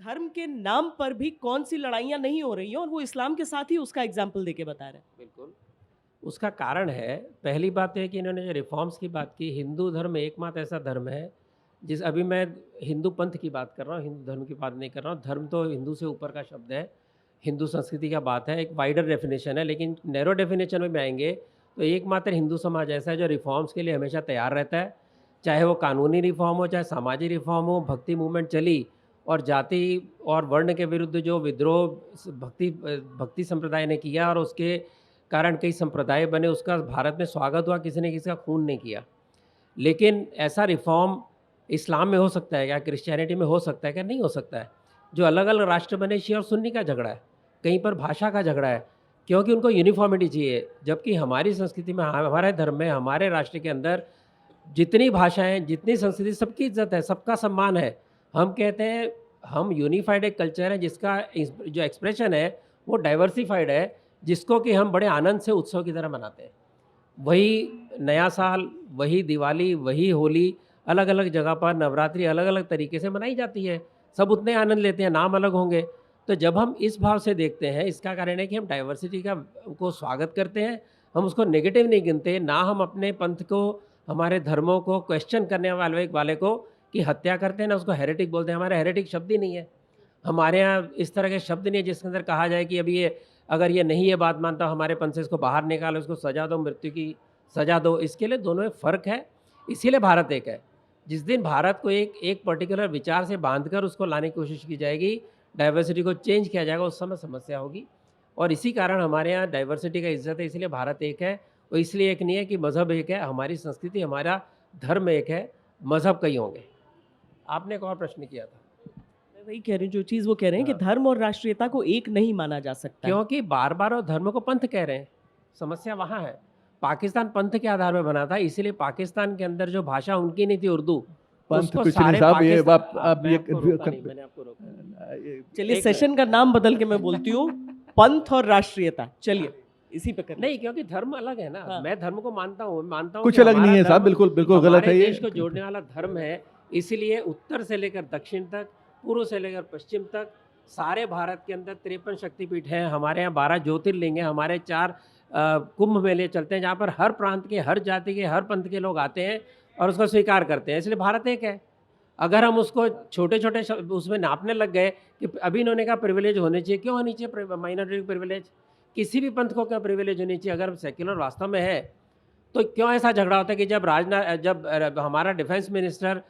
धर्म के नाम पर भी कौन सी लड़ाइयाँ नहीं हो रही हैं और वो इस्लाम के साथ ही उसका एग्ज़ाम्पल देके बता रहे हैं। बिल्कुल। उसका कारण है, पहली बात तो है कि इन्होंने जो रिफ़ॉर्म्स की बात की, हिंदू धर्म एकमात्र ऐसा धर्म है, जिस अभी मैं हिंदू पंथ की बात कर रहा हूँ, हिंदू धर्म की बात नहीं कर रहा हूँ। धर्म तो हिंदू से ऊपर का शब्द है, हिंदू संस्कृति का बात है, एक वाइडर डेफ़िनेशन है, लेकिन नैरो डेफ़िनेशन में भी आएँगे, तो एकमात्र हिंदू समाज ऐसा है जो रिफ़ॉर्म्स के लिए हमेशा तैयार रहता है। चाहे वो कानूनी रिफ़ॉर्म हो, चाहे सामाजिक रिफ़ॉर्म हो, भक्ति मूवमेंट चली और जाति और वर्ण के विरुद्ध जो विद्रोह भक्ति संप्रदाय ने किया और उसके कारण कई संप्रदाय बने, उसका भारत में स्वागत हुआ, किसी ने किसी का खून नहीं किया। लेकिन ऐसा रिफ़ॉर्म इस्लाम में हो सकता है क्या? क्रिश्चियनिटी में हो सकता है क्या? नहीं हो सकता है। जो अलग-अलग राष्ट्र बने, शिया और सुन्नी का झगड़ा है, कहीं पर भाषा का झगड़ा है, क्योंकि उनको यूनिफ़ॉर्मिटी चाहिए। जबकि हमारी संस्कृति में, हमारे धर्म में, हमारे राष्ट्र के अंदर जितनी भाषाएँ, जितनी संस्कृति, सबकी इज़्ज़त है, सबका सम्मान है। हम कहते हैं हम यूनिफ़ाइड एक कल्चर है जिसका जो एक्सप्रेशन है वो डाइवर्सिफ़ाइड है, जिसको कि हम बड़े आनंद से उत्सव की तरह मनाते हैं। वही नया साल, वही दिवाली, वही होली, अलग-अलग जगह पर नवरात्रि अलग-अलग तरीके से मनाई जाती है। सब उतने आनंद लेते हैं, नाम अलग होंगे। तो जब हम इस भाव से देखते हैं, इसका कारण है कि हम डाइवर्सिटी का को स्वागत करते हैं, हम उसको नेगेटिव नहीं गिनते, ना हम अपने पंथ को, हमारे धर्मों को क्वेश्चन करने वाले को की हत्या करते हैं, ना उसको हेरेटिक बोलते हैं। हमारा हेरेटिक शब्द ही नहीं है। हमारे यहाँ इस तरह के शब्द नहीं है जिसके अंदर कहा जाए कि अभी ये अगर ये नहीं ये बात मानता हमारे पंथ से इसको बाहर निकालो, इसको सज़ा दो, मृत्यु की सज़ा दो। इसके लिए दोनों में फ़र्क है, इसीलिए भारत एक है। जिस दिन भारत को एक एक पर्टिकुलर विचार से बांधकर उसको लाने की कोशिश की जाएगी, डाइवर्सिटी को चेंज किया जाएगा, उस समय समस्या होगी। और इसी कारण हमारे यहाँ डाइवर्सिटी का इज़्ज़त है, इसलिए भारत एक है। और इसलिए एक नहीं है कि मज़हब एक है, हमारी संस्कृति, हमारा धर्म एक है, मज़हब कई होंगे। आपने एक और प्रश्न किया था। मैं वही कह रही हूँ, जो चीज़ वो कह रहे हैं कि हाँ। धर्म और राष्ट्रीयता को एक नहीं माना जा सकता है। क्योंकि बार-बार वो धर्म को पंथ कह रहे हैं, समस्या वहाँ है। पाकिस्तान पंथ के आधार पे बना था, इसीलिए पाकिस्तान के अंदर जो भाषा उनकी नहीं थी उर्दू, पंथ उसको कुछ नहीं सारे साहब, ये पाकिस्तान आप मैं ये आपको रोका नहीं, मैंने आपको रोका। चलिए एक सेशन का नाम बदल के मैं बोलती हूँ, पंथ और राष्ट्रीयता। चलिए, इसी पे कर नहीं, क्योंकि धर्म अलग है ना। हाँ। मैं धर्म को मानता हूँ, मानता हूँ कुछ कि अलग हमारा नहीं है साहब, धर्म बिल्कुल बिल्कुल गलत हमारे है ये। देश को जोड़ने वाला धर्म है, इसीलिए उत्तर से लेकर दक्षिण तक, पूर्व से लेकर पश्चिम तक, सारे भारत के अंदर 53 शक्तिपीठ हैं। हमारे यहाँ 12 ज्योतिर्लिंग हैं, हमारे 4 कुंभ मेले चलते हैं, जहाँ पर हर प्रांत के, हर जाति के, हर पंथ के लोग आते हैं और उसको स्वीकार करते हैं, इसलिए भारत एक है। अगर हम उसको छोटे-छोटे उसमें नापने लग गए कि अभी इन्होंने कहा प्रिविलेज होने चाहिए, क्यों होनी चाहिए माइनॉरिटी प्रिविलेज? किसी भी पंथ को क्या प्रिविलेज होनी चाहिए? अगर सेक्युलर वास्तव में है, तो क्यों ऐसा झगड़ा होता है कि जब हमारा डिफेंस मिनिस्टर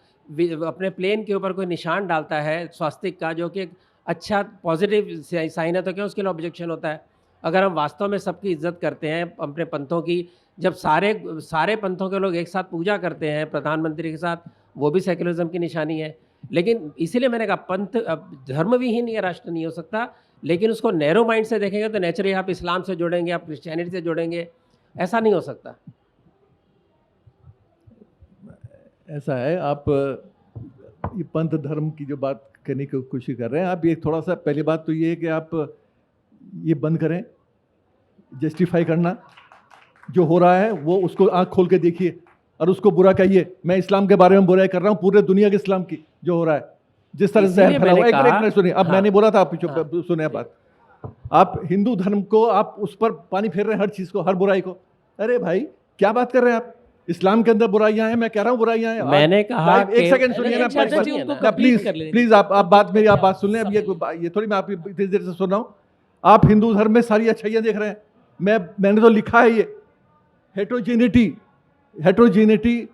अपने प्लेन के ऊपर कोई निशान डालता है स्वास्तिक का, जो कि एक अच्छा पॉजिटिव साइन है, तो क्यों उसके लिए ऑब्जेक्शन होता है? अगर हम वास्तव में सबकी इज्जत करते हैं अपने पंथों की, जब सारे सारे पंथों के लोग एक साथ पूजा करते हैं प्रधानमंत्री के साथ, वो भी सेक्युलरिज्म की निशानी है। लेकिन इसीलिए मैंने कहा पंथ धर्म विहीन ये राष्ट्र नहीं हो सकता, लेकिन उसको नैरो माइंड से देखेंगे तो नेचुरली आप इस्लाम से जुड़ेंगे, आप क्रिश्चियनिटी से जुड़ेंगे, ऐसा नहीं हो सकता। ऐसा है, आप ये पंथ धर्म की जो बात करने की कोशिश कर रहे हैं, आप ये थोड़ा सा, पहली बात तो ये है कि आप ये बंद करें जस्टिफाई करना। जो हो रहा है वो उसको आंख खोल के देखिए और उसको बुरा कहिए। मैं इस्लाम के बारे में बुराई कर रहा हूँ, पूरे दुनिया के इस्लाम की जो हो रहा है, जिस तरह से इसीलिए फैला हुआ। मैंने एक कहा- मिनट सुनिए, अब हाँ। मैंने बोला था, आप हाँ। सुनिए बात। आप हिंदू धर्म को आप उस पर पानी फेर रहे हैं, हर चीज को, हर बुराई को। अरे भाई क्या बात कर रहे हैं आप? इस्लाम के अंदर बुराइयां हैं, मैं कह रहा हूँ बुराइयां हैं। मैंने कहा एक कि- सेकंड सुनिए ना, चाचा जी, उनको complete प्लीज कर लेने प्लीज आप बात मेरी आप बात सुन लें। अब ये थोड़ी मैं आपकी इतनी देर से सुन रहा हूँ। आप हिंदू धर्म में सारी अच्छाइयां देख रहे हैं, मैंने तो लिखा है ये हेट्रोजीनिटी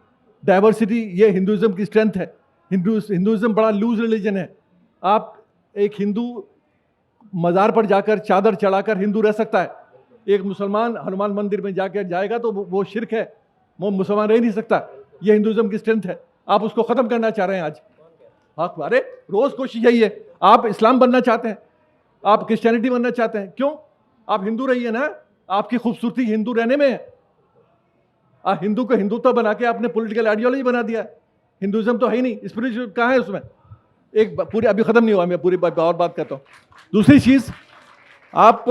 डाइवर्सिटी, ये हिंदुइज्म की स्ट्रेंथ है। हिंदुइज्म बड़ा लूज रिलीजन है। आप एक हिंदू मज़ार पर जाकर चादर चढ़ाकर हिंदू रह सकता है, एक मुसलमान हनुमान मंदिर में जाकर जाएगा तो वो शिर्क है, वो मुसलमान रह नहीं सकता। ये हिंदुइज्म की स्ट्रेंथ है, आप उसको ख़त्म करना चाह रहे हैं आज। आप अरे रोज़ कोशिश यही है, आप इस्लाम बनना चाहते हैं, आप क्रिश्चियनिटी बनना चाहते हैं, क्यों? आप हिंदू रहिए ना, आपकी खूबसूरती हिंदू रहने में है। हिंदू को हिंदुत्व बना के आपने पॉलिटिकल आइडियोलॉजी बना दिया है। हिंदुइज्म तो है ही नहीं, स्पिरिचुअल कहाँ है उसमें? एक पूरी अभी ख़त्म नहीं हुआ, मैं पूरी और बात करता हूँ। दूसरी चीज़, आप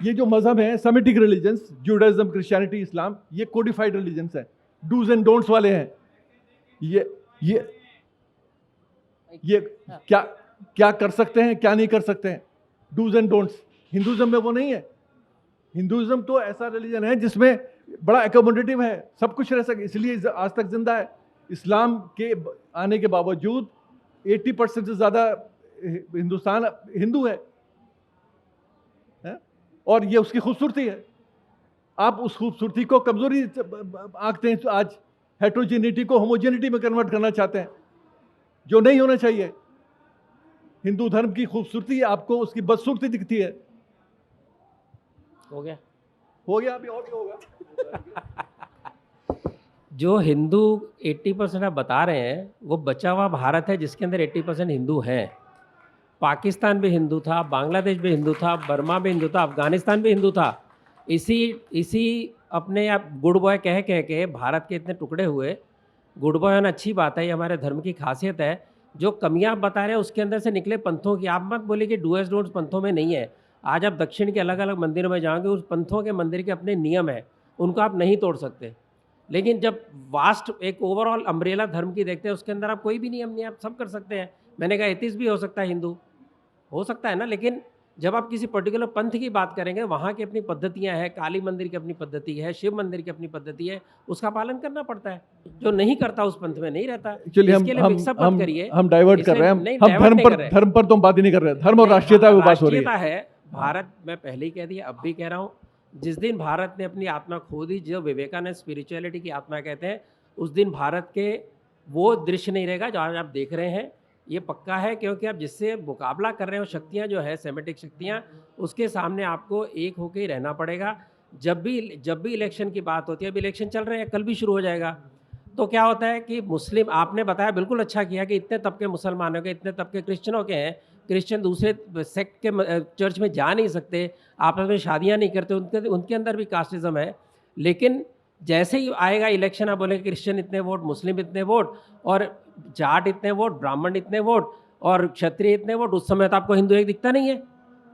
ये जो मजहब है सेमिटिक रिलीजन्स, जूडाइज्म, क्रिश्चियनिटी, इस्लाम, ये कोडिफाइड रिलीजन्स हैं, डूज एंड डोंट्स वाले हैं। ये क्या क्या कर सकते हैं, क्या नहीं कर सकते हैं, डूज एंड डोंट्स। हिंदुज्म में वो नहीं है। हिंदुज्म तो ऐसा रिलीजन है जिसमें बड़ा एकोमोडेटिव है, सब कुछ रह सके, इसलिए आज तक जिंदा है। इस्लाम के आने के बावजूद 80% से ज़्यादा हिंदुस्तान हिंदू है? और ये उसकी खूबसूरती है। आप उस खूबसूरती को कमजोरी आंकते हैं, आज हेट्रोजेनिटी को होमोजेनिटी में कन्वर्ट करना चाहते हैं, जो नहीं होना चाहिए। हिंदू धर्म की खूबसूरती आपको उसकी बदसूरती दिखती है। हो गया अभी और क्या होगा? जो हिंदू 80% आप बता रहे हैं, वो बचा हुआ भारत है जिसके अंदर 80% हिंदू हैं। पाकिस्तान भी हिंदू था, बांग्लादेश भी हिंदू था, बर्मा भी हिंदू था, अफगानिस्तान भी हिंदू था। इसी अपने आप गुड बॉय कह के भारत के इतने टुकड़े हुए। गुड बॉय होना अच्छी बात है, ये हमारे धर्म की खासियत है। जो कमियां आप बता रहे हैं उसके अंदर से निकले पंथों की। आप मत बोलिए कि डूएस डोंट्स पंथों में नहीं है। आज आप दक्षिण के अलग अलग मंदिरों में जाओगे, उस पंथों के मंदिर के अपने नियम हैं, उनको आप नहीं तोड़ सकते। लेकिन जब वास्ट एक ओवरऑल अम्ब्रेला धर्म की देखते हैं, उसके अंदर आप कोई भी नियम नहीं, आप सब कर सकते हैं। मैंने कहा एथिस्ट भी हो सकता है, हिंदू हो सकता है ना। लेकिन जब आप किसी पर्टिकुलर पंथ की बात करेंगे, वहाँ की अपनी पद्धतियाँ हैं, काली मंदिर की अपनी पद्धति है, शिव मंदिर की अपनी पद्धति है, उसका पालन करना पड़ता है। जो नहीं करता उस पंथ में नहीं रहता। चलिए इसके लिए मिक्सअप मत करिए। हम डाइवर्ट कर रहे हैं। नहीं, हम divert नहीं कर रहे। धर्म पर तो हम बात ही नहीं कर रहे हैं। धर्म और राष्ट्रीयता की बात हो रही है। राष्ट्रीयता है भारत में, पहले ही कह दिया, अब भी कह रहा हूँ। जिस दिन भारत ने अपनी आत्मा खो दी, जो विवेकानंद स्पिरिचुअलिटी की आत्मा कहते हैं, उस दिन भारत के वो दृश्य नहीं रहेगा जो आज आप देख रहे हैं। ये पक्का है, क्योंकि आप जिससे मुकाबला कर रहे हो शक्तियाँ जो है सेमेटिक शक्तियाँ, उसके सामने आपको एक होकर ही रहना पड़ेगा। जब भी इलेक्शन की बात होती है, अभी इलेक्शन चल रहे हैं, कल भी शुरू हो जाएगा, तो क्या होता है कि मुस्लिम, आपने बताया बिल्कुल अच्छा किया कि इतने तबके मुसलमानों के, इतने तबके क्रिश्चियनों के हैं। क्रिश्चियन दूसरे सेक्ट के चर्च में जा नहीं सकते, आपस में शादियां नहीं करते, उनके अंदर भी कास्टिज्म है। लेकिन जैसे ही आएगा इलेक्शन, आप बोलेंगे क्रिश्चियन इतने वोट, मुस्लिम इतने वोट, और जाट इतने वोट, ब्राह्मण इतने वोट, और क्षत्रिय इतने वोट, उस समय तो आपको हिंदू एक दिखता नहीं है।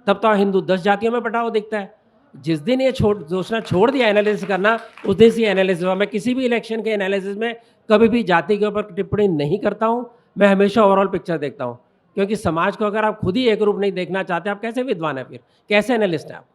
तब तो हिंदू 10 जातियों में बटा हुआ दिखता है। जिस दिन ये सोचना छोड़ दिया एनालिसिस करना, उस दिन से एनालिसिस हुआ। मैं किसी भी इलेक्शन के एनालिसिस में कभी भी जाति के ऊपर टिप्पणी नहीं करता हूँ। मैं हमेशा ओवरऑल पिक्चर देखता हूँ, क्योंकि समाज को अगर आप खुद ही एक रूप नहीं देखना चाहते, आप कैसे विद्वान हैं, फिर कैसे एनालिस्ट हैं आप?